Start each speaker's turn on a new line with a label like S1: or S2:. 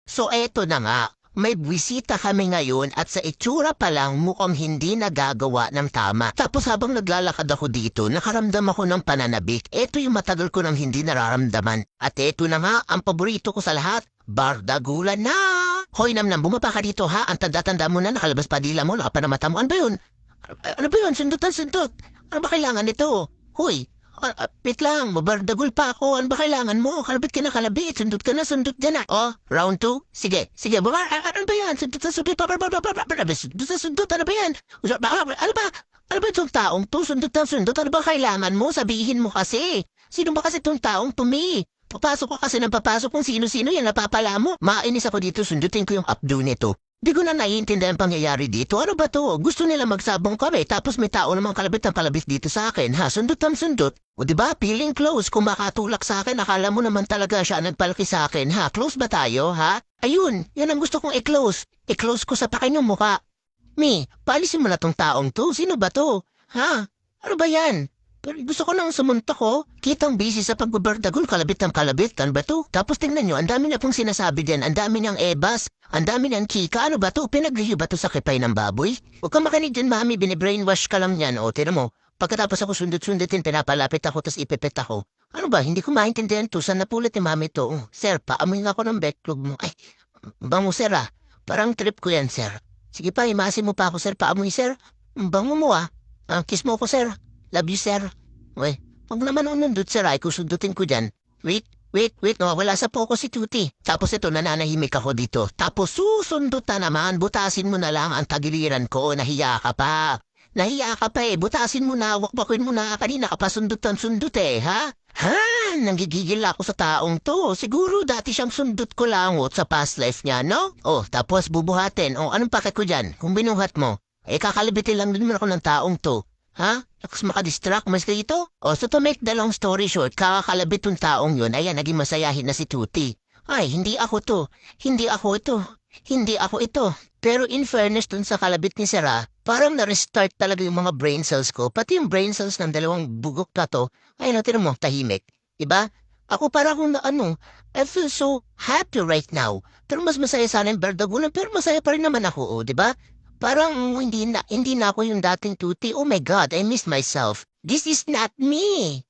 S1: So eto na nga, may bisita kami ngayon at sa itsura pa lang mukhang hindi nagagawa ng tama. Tapos habang naglalakad ako dito, nakaramdam ako ng pananabik. Eto yung matagal ko nang hindi nararamdaman. At eto na nga, ang paborito ko sa lahat, bardagulan na! Hoy namnam, bumaba ka dito ha, ang tanda-tanda mo na nakalabas pa dila mo, nakapanamata mo. Ano ba yun? Ano ba yun? Sundot. Ano ba kailangan nito? Hoy, wait lang, mabardagol pa ako. Ano ba kailangan mo? Kalabit ka na kalabit. Sundot dyan na. Oh, round 2? Sige, baba. Ano ba yan? Sundot. Sundot sa sundot. Ano ba yan? Ano ba itong taong to? Sundot. Ano ba kailangan mo? Sabihin mo kasi. Sino ba kasi itong taong tumi? Papasok ko kasi ng papasok kung sino-sino yan napapala mo. Mainis ako dito, sundutin ko yung updo nito. Di ko na naiintindihan ang pangyayari dito. Ano ba to? Gusto nila magsabong kami tapos may tao namang kalabit na palabit dito sa akin. Ha, sundot. O di ba? Feeling close. Kung makatulak sa akin, akala mo naman talaga siya nagpalaki sa akin. Ha, close ba tayo? Ha? Ayun, yan ang gusto kong i-close. I-close ko sa pakin yung muka. Paalisin mo na tong taong to. Sino ba to? Ha? Ano ba yan? Pero gusto ko nang sumuntok ko. Kitang busy sa pagbabardagol, kalabit ng kalabit. Ano ba to? Tapos tingnan nyo, ang dami na pong sinasabi din. Ang dami niyang ebas. Ang dami niyang chika. Ano ba to? Pinagliyo ba to sa kipay ng baboy? Huwag kang makinig dyan, mami. Binibrainwash ka lang yan. O, tira mo. Pagkatapos ako sundot-sundutin, pinapalapit ako, tas ipipet ako. Ano ba? Hindi ko maintindihan to. Saan napulit ni mami to? Sir, paamoy nga ako ng backlog mo. Ay, bango, sir ah. Parang trip ko yan, sir. Sige pa, imasin mo pa ako, sir. Paamoy, sir. Bango mo ah. Kiss mo ako, sir. Love you, sir. Uy, wag naman nandun, sir. Ay, kusundutin ko dyan. Wait. Wala sa focus si Tuti. Tapos ito, nananahimik ako dito. Tapos susundot na naman. Butasin mo na lang ang tagiliran ko. Nahiya ka pa. Butasin mo na. Wakwakin mo na. Kanina ka pa sundot eh, ha? Ha? Nanggigigil ako sa taong to. Siguro dati siyang sundot ko langot sa past life niya, no? Oh, tapos bubuhatin. Oh, anong pake ko dyan? Kung binuhat mo. Kakalibitin lang din mo ako ng taong to. Ha? Tapos makadistract mas dito? O, so to make the long story short, kakakalabit yung taong yun, ayan, naging masayahin na si Tuti. Ay, hindi ako to. Hindi ako ito. Pero in fairness dun sa kalabit ni Sarah, parang na-restart talaga yung mga brain cells ko. Pati yung brain cells ng dalawang bugok na to, ay, tinan mo, tahimik. Diba? Ako parang akong I feel so happy right now. Pero mas masaya sana yung berdagulan, pero masaya pa rin naman ako, diba? Parang hindi na ako yung dating Tuti. Oh my God, I miss myself. This is not me.